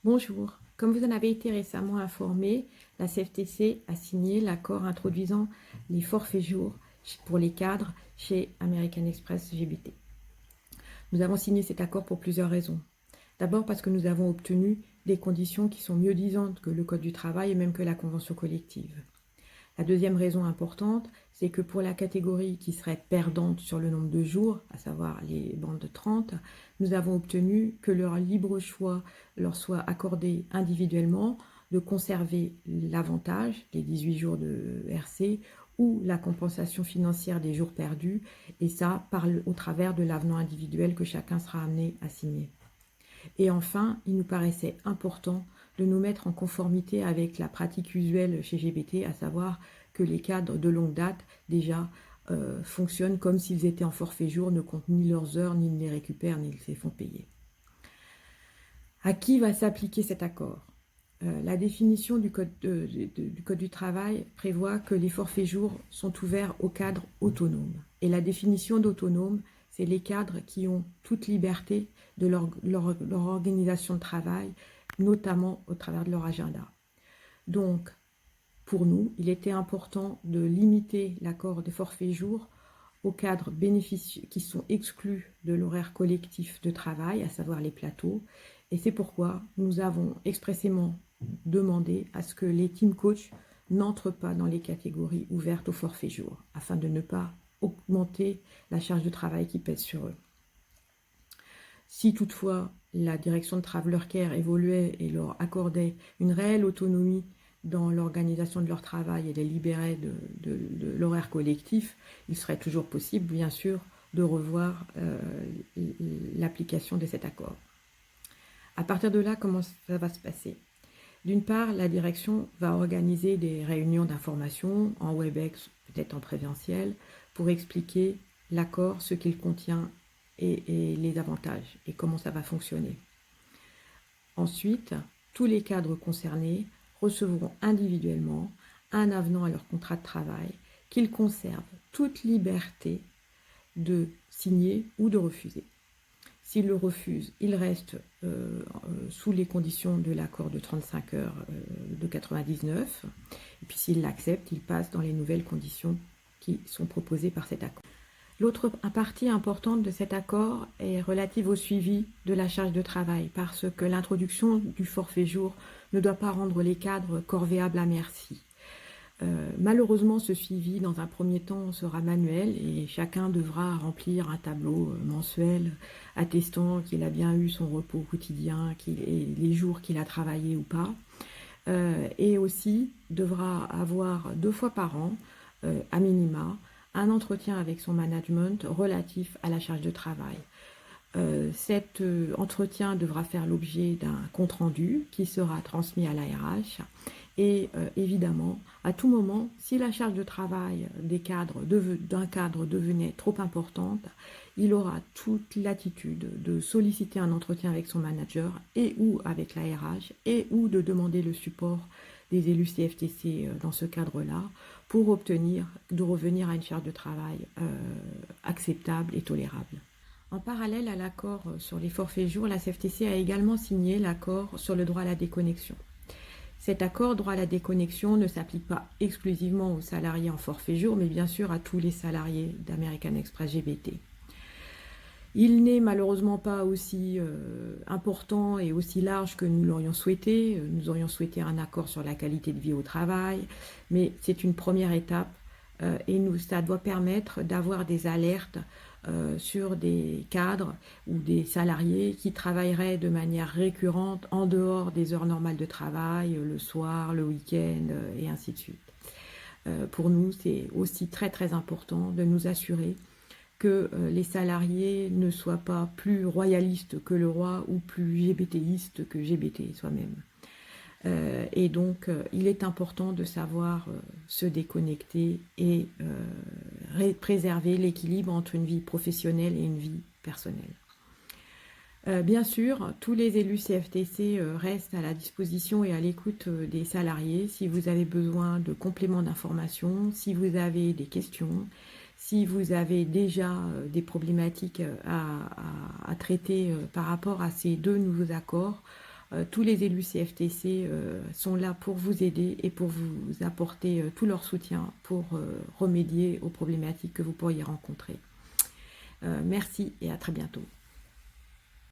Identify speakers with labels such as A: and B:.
A: Bonjour, comme vous en avez été récemment informé, la CFTC a signé l'accord introduisant les forfaits jours pour les cadres chez American Express GBT. Nous avons signé cet accord pour plusieurs raisons. D'abord parce que nous avons obtenu des conditions qui sont mieux disantes que le Code du travail et même que la convention collective. La deuxième raison importante, c'est que pour la catégorie qui serait perdante sur le nombre de jours, à savoir les bandes de 30, nous avons obtenu que leur libre choix leur soit accordé individuellement de conserver l'avantage, les 18 jours de RC, ou la compensation financière des jours perdus, et ça au travers de l'avenant individuel que chacun sera amené à signer. Et enfin, il nous paraissait important de nous mettre en conformité avec la pratique usuelle chez GBT, à savoir que les cadres de longue date déjà fonctionnent comme s'ils étaient en forfait jour, ne comptent ni leurs heures, ni ne les récupèrent, ni ne les font payer. À qui va s'appliquer cet accord? La définition du code du travail prévoit que les forfaits jours sont ouverts aux cadres autonomes. Et la définition d'autonome, c'est les cadres qui ont toute liberté de leur organisation de travail, notamment au travers de leur agenda. Donc, pour nous, il était important de limiter l'accord des forfaits jours aux cadres qui sont exclus de l'horaire collectif de travail, à savoir les plateaux. Et c'est pourquoi nous avons expressément demandé à ce que les team coachs n'entrent pas dans les catégories ouvertes au forfait jour, afin de ne pas augmenter la charge de travail qui pèse sur eux. Si toutefois la direction de Traveler Care évoluait et leur accordait une réelle autonomie dans l'organisation de leur travail et les libérait de l'horaire collectif, il serait toujours possible, bien sûr, de revoir l'application de cet accord. À partir de là, comment ça va se passer? D'une part, la direction va organiser des réunions d'information en WebEx, peut-être en présentiel, pour expliquer l'accord, ce qu'il contient et les avantages et comment ça va fonctionner. Ensuite, tous les cadres concernés recevront individuellement un avenant à leur contrat de travail qu'ils conservent toute liberté de signer ou de refuser. S'ils le refusent, ils restent sous les conditions de l'accord de 35 heures de 99. Et puis s'ils l'acceptent, ils passent dans les nouvelles conditions qui sont proposées par cet accord. L'autre partie importante de cet accord est relative au suivi de la charge de travail, parce que l'introduction du forfait jour ne doit pas rendre les cadres corvéables à merci. Malheureusement, ce suivi, dans un premier temps, sera manuel et chacun devra remplir un tableau mensuel attestant qu'il a bien eu son repos quotidien, et les jours qu'il a travaillé ou pas. Et aussi devra avoir 2 fois par an, à minima, un entretien avec son management relatif à la charge de travail. Cet entretien devra faire l'objet d'un compte-rendu qui sera transmis à l'ARH et évidemment, à tout moment, si la charge de travail d'un cadre devenait trop importante, il aura toute latitude de solliciter un entretien avec son manager et ou avec l'ARH et ou de demander le support des élus CFTC dans ce cadre-là pour obtenir de revenir à une charge de travail acceptable et tolérable. En parallèle à l'accord sur les forfaits jours, la CFTC a également signé l'accord sur le droit à la déconnexion. Cet accord droit à la déconnexion ne s'applique pas exclusivement aux salariés en forfait jour, mais bien sûr à tous les salariés d'American Express GBT. Il n'est malheureusement pas aussi important et aussi large que nous l'aurions souhaité. Nous aurions souhaité un accord sur la qualité de vie au travail, mais c'est une première étape et ça doit permettre d'avoir des alertes sur des cadres ou des salariés qui travailleraient de manière récurrente en dehors des heures normales de travail, le soir, le week-end et ainsi de suite. Pour nous, c'est aussi très très important de nous assurer que les salariés ne soient pas plus royalistes que le roi ou plus GBTistes que GBT soi-même. Et donc, il est important de savoir se déconnecter et préserver l'équilibre entre une vie professionnelle et une vie personnelle. Bien sûr, tous les élus CFTC restent à la disposition et à l'écoute des salariés si vous avez besoin de compléments d'information, si vous avez des questions, si vous avez déjà des problématiques à traiter par rapport à ces 2 nouveaux accords. Tous les élus CFTC sont là pour vous aider et pour vous apporter tout leur soutien pour remédier aux problématiques que vous pourriez rencontrer. Merci et à très bientôt.